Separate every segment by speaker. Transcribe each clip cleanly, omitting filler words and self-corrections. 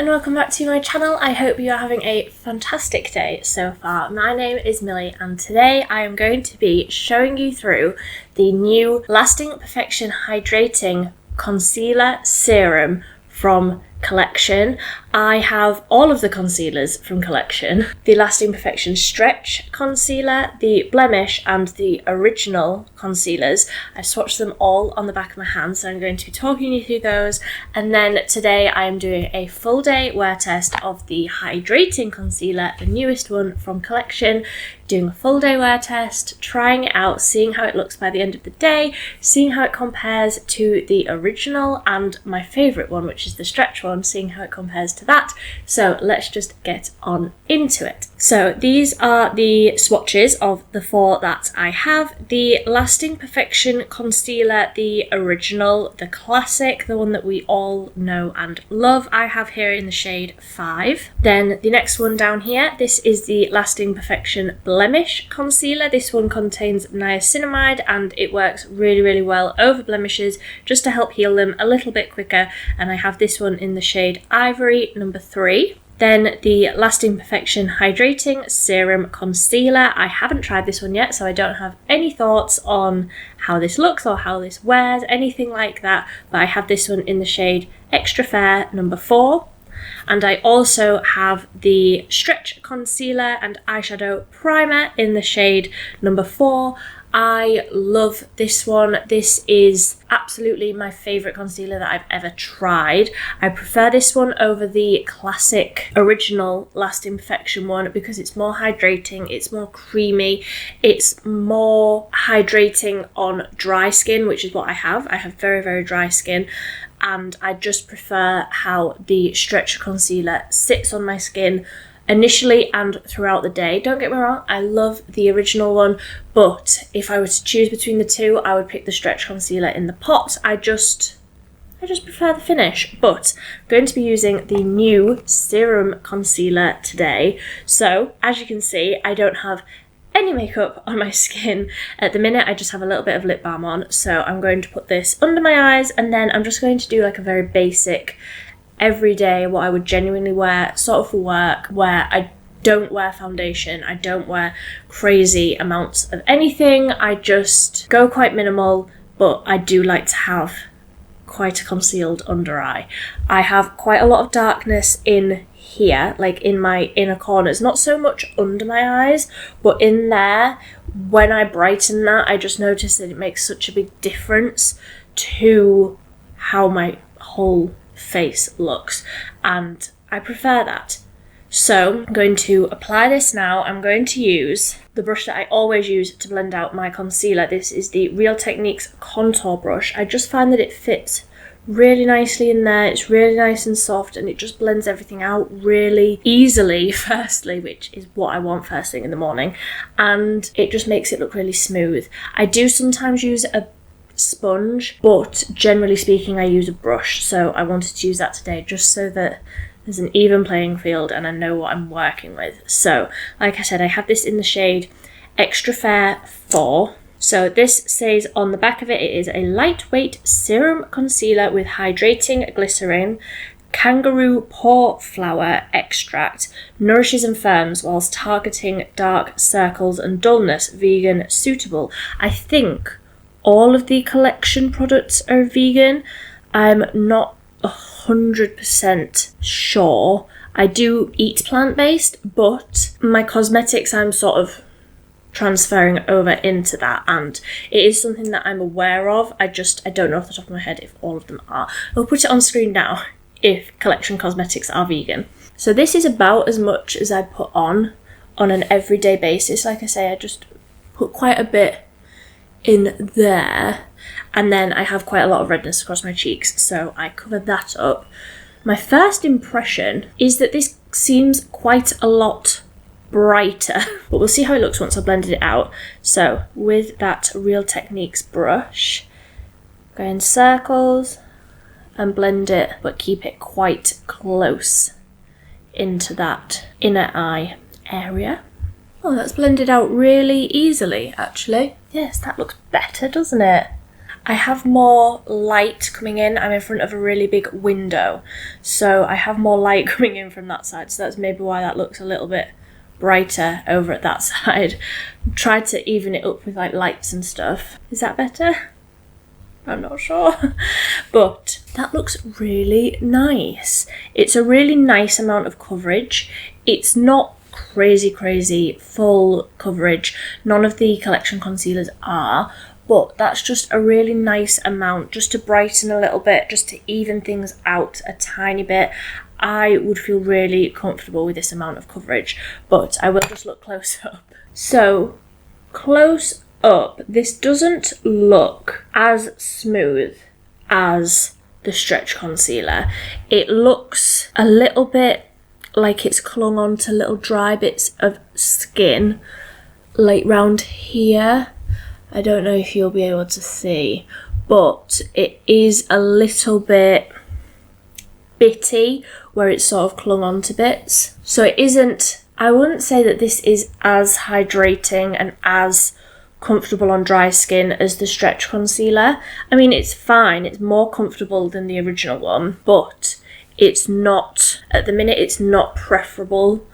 Speaker 1: and welcome back to my channel. I hope you are having a fantastic day so far. My name is Millie and today I am going to be showing you through the new Lasting Perfection Hydrating Concealer Serum from Collection. I have all of the concealers from Collection. The Lasting Perfection Stretch Concealer, the Blemish and the original concealers. I've swatched them all on the back of my hand, so I'm going to be talking you through those. And then today I am doing a full day wear test of the Hydrating Concealer, the newest one from Collection. Doing a full day wear test, trying it out, seeing how it looks by the end of the day, seeing how it compares to the original and my favourite one, which is the stretch one, seeing how it compares to that. So let's just get on into it. So these are the swatches of the four that I have. The Lasting Perfection Concealer, the original, the classic, the one that we all know and love, I have here in the shade 5. Then the next one down here, this is the Lasting Perfection Blemish Concealer. This one contains niacinamide and it works really well over blemishes just to help heal them a little bit quicker, and I have this one in the shade Ivory, number 3. Then the Lasting Perfection Hydrating Serum Concealer. I haven't tried this one yet, so I don't have any thoughts on how this looks or how this wears, anything like that, but I have this one in the shade Extra Fair, number 4. And I also have the Stretch Concealer and Eyeshadow Primer in the shade number 4. I love this one. This is absolutely my favourite concealer that I've ever tried. I prefer this one over the classic original Lasting Perfection one because it's more hydrating, it's more creamy, it's more hydrating on dry skin, which is what I have. I have very dry skin, and I just prefer how the Stretch Concealer sits on my skin initially and throughout the day. Don't get me wrong, I love the original one, but if I were to choose between the two, I would pick the Stretch Concealer in the pot. I just prefer the finish. But I'm going to be using the new Serum Concealer today. So, as you can see, I don't have any makeup on my skin at the minute. I just have a little bit of lip balm on. So I'm going to put this under my eyes, and then I'm just going to do like a very basic everyday, what I would genuinely wear sort of for work, where I don't wear foundation, I don't wear crazy amounts of anything, I just go quite minimal, but I do like to have quite a concealed under eye. I have quite a lot of darkness in here, like in my inner corners, not so much under my eyes, but in there, when I brighten that, I just notice that it makes such a big difference to how my whole face looks, and I prefer that. So I'm going to apply this now. I'm going to use the brush that I always use to blend out my concealer. This is the Real Techniques contour brush. I just find that it fits really nicely in there. It's really nice and soft, and it just blends everything out really easily, firstly, which is what I want first thing in the morning, and it just makes it look really smooth. I do sometimes use a sponge, but generally speaking I use a brush, so I wanted to use that today just so that there's an even playing field and I know what I'm working with. So like I said, I have this in the shade Extra Fair 4. So this says on the back of it, it is a lightweight serum concealer with hydrating glycerin, kangaroo paw flower extract, nourishes and firms whilst targeting dark circles and dullness, vegan suitable. I think all of the Collection products are vegan. I'm not 100% sure. I do eat plant-based, but my cosmetics I'm sort of transferring over into that, and it is something that I'm aware of. I don't know off the top of my head if all of them are. I'll put it on screen now if Collection cosmetics are vegan. So this is about as much as I put on an everyday basis. Like I say, I just put quite a bit in there, and then I have quite a lot of redness across my cheeks, so I cover that up. My first impression is that this seems quite a lot brighter, but we'll see how it looks once I've blended it out. So with that Real Techniques brush, go in circles and blend it, but keep it quite close into that inner eye area. Oh, that's blended out really easily, actually. Yes, that looks better, doesn't it? I have more light coming in. I'm in front of a really big window, so I have more light coming in from that side, so that's maybe why that looks a little bit brighter over at that side. Tried to even it up with like lights and stuff. Is that better? I'm not sure. But that looks really nice. It's a really nice amount of coverage. It's not crazy full coverage. None of the collection concealers are, but that's just a really nice amount just to brighten a little bit, just to even things out a tiny bit. I would feel really comfortable with this amount of coverage, but I will just look close up. So close up, this doesn't look as smooth as the stretch concealer. It looks a little bit like it's clung on to little dry bits of skin, like round here. I don't know if you'll be able to see, but it is a little bit bitty where it's sort of clung on to bits. So it isn't, I wouldn't say that this is as hydrating and as comfortable on dry skin as the stretch concealer. I mean, it's fine, it's more comfortable than the original one, but it's not, at the minute, it's not preferable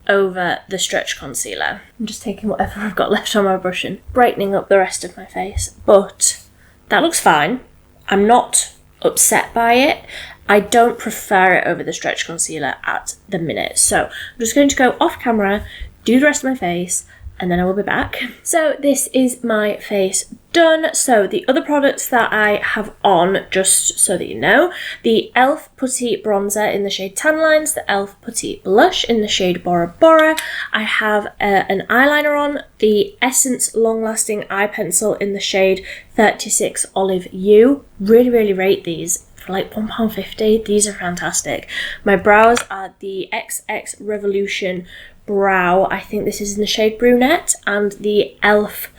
Speaker 1: over the stretch concealer. I'm just taking whatever I've got left on my brush and brightening up the rest of my face, but that looks fine. I'm not upset by it. I don't prefer it over the stretch concealer at the minute. So I'm just going to go off camera, do the rest of my face, and then I will be back. So this is my face done. So the other products that I have on, just so that you know, the e.l.f. Putty Bronzer in the shade Tan Lines, the e.l.f. Putty Blush in the shade Bora Bora. I have an eyeliner on, the Essence Long Lasting Eye Pencil in the shade 36 Olive U. Really rate these. For like £1.50, these are fantastic. My brows are the XX Revolution Brow, I think this is in the shade Brunette, and the e.l.f.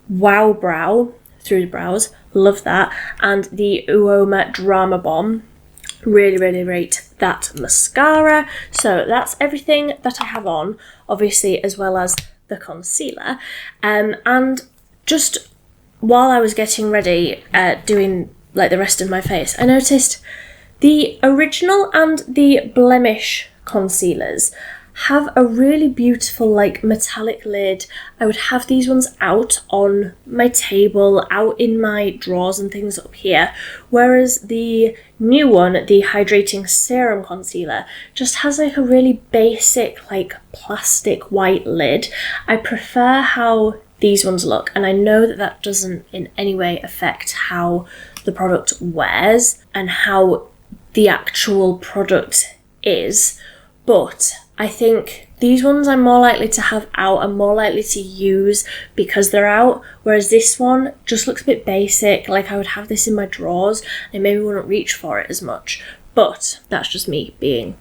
Speaker 1: Wow Brow through the brows, love that, and the Uoma Drama Bomb. Really rate that mascara. So that's everything that I have on, obviously, as well as the concealer. And just while I was getting ready, doing like the rest of my face, I noticed the original and the blemish concealers have a really beautiful like metallic lid. I would have these ones out on my table, out in my drawers and things up here, whereas the new one, the Hydrating Serum concealer, just has like a really basic like plastic white lid. I prefer how these ones look, and I know that that doesn't in any way affect how the product wears and how the actual product is, but I think these ones I'm more likely to have out and more likely to use because they're out, whereas this one just looks a bit basic, like I would have this in my drawers and maybe wouldn't reach for it as much, but that's just me being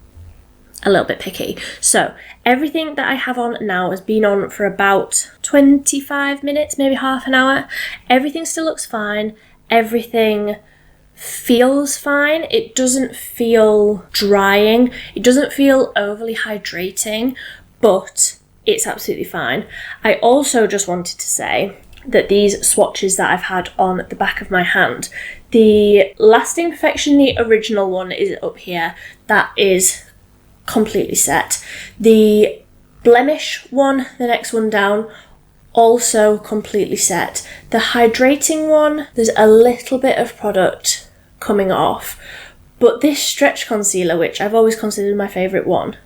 Speaker 1: a little bit picky. So everything that I have on now has been on for about 25 minutes, maybe half an hour. Everything still looks fine. Everything feels fine. It doesn't feel drying. It doesn't feel overly hydrating, but it's absolutely fine. I also just wanted to say that these swatches that I've had on the back of my hand, the Lasting Perfection, the original one, is up here. That is completely set. The blemish one, the next one down, also completely set. The hydrating one, there's a little bit of product coming off, but this stretch concealer, which I've always considered my favourite one,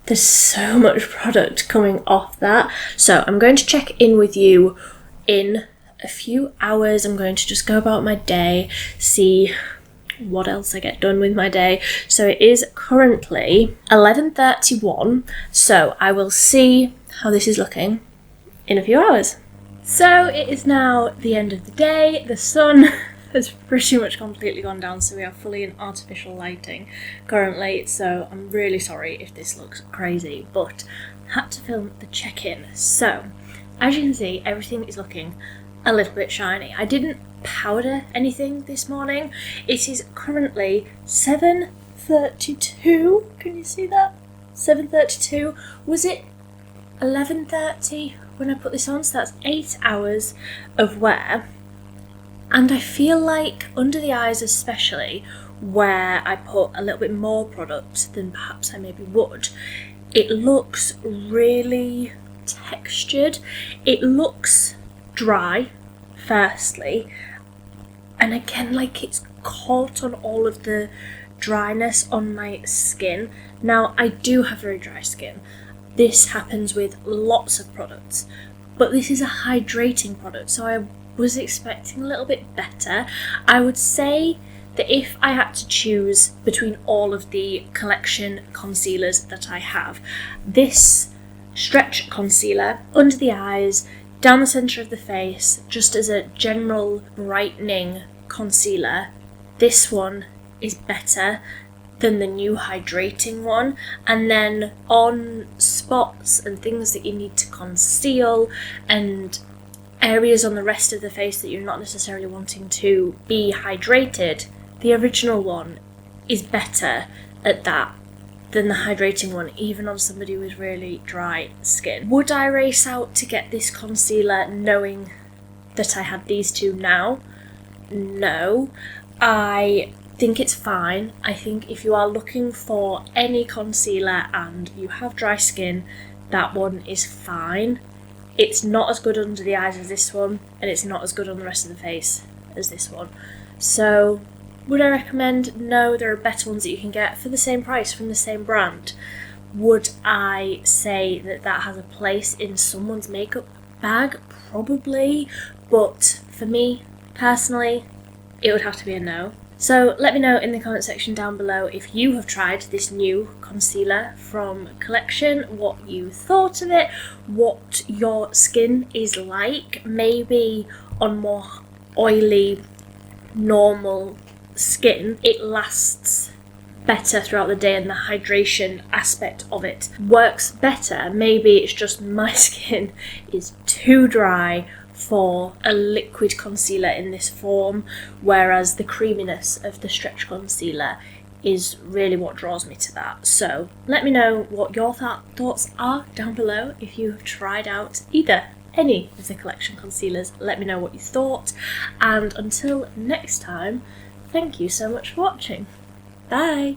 Speaker 1: there's so much product coming off that. So I'm going to check in with you in a few hours. I'm going to just go about my day, see what else I get done with my day. So it is currently 11:31, so I will see how this is looking in a few hours. So it is now the end of the day. The sun has pretty much completely gone down, so we are fully in artificial lighting currently, so I'm really sorry if this looks crazy, but I had to film the check-in. So as you can see, everything is looking a little bit shiny. I didn't powder anything this morning. It is currently 7:32. Can you see that? 7:32. Was it 11:30 when I put this on? So that's 8 hours of wear. And I feel like under the eyes especially, where I put a little bit more product than perhaps I maybe would, it looks really textured. It looks dry, firstly, and again, like it's caught on all of the dryness on my skin. Now, I do have very dry skin. This happens with lots of products, but this is a hydrating product, so I was expecting a little bit better. I would say that if I had to choose between all of the collection concealers that I have, this stretch concealer under the eyes, down the centre of the face, just as a general brightening concealer, this one is better than the new hydrating one. And then on spots and things that you need to conceal and areas on the rest of the face that you're not necessarily wanting to be hydrated, the original one is better at that than the hydrating one, even on somebody with really dry skin. Would I race out to get this concealer knowing that I had these two now? No. I think it's fine. I think if you are looking for any concealer and you have dry skin, that one is fine. It's not as good under the eyes as this one, and it's not as good on the rest of the face as this one. So, would I recommend? No, there are better ones that you can get for the same price from the same brand. Would I say that that has a place in someone's makeup bag? Probably, but for me, personally, it would have to be a no. So let me know in the comment section down below if you have tried this new concealer from Collection, what you thought of it, what your skin is like, maybe on more oily, normal skin, it lasts better throughout the day and the hydration aspect of it works better. Maybe it's just my skin is too dry for a liquid concealer in this form, whereas the creaminess of the stretch concealer is really what draws me to that. So let me know what your thoughts are down below. If you have tried out any of the Collection concealers, let me know what you thought, and until next time, thank you so much for watching. Bye!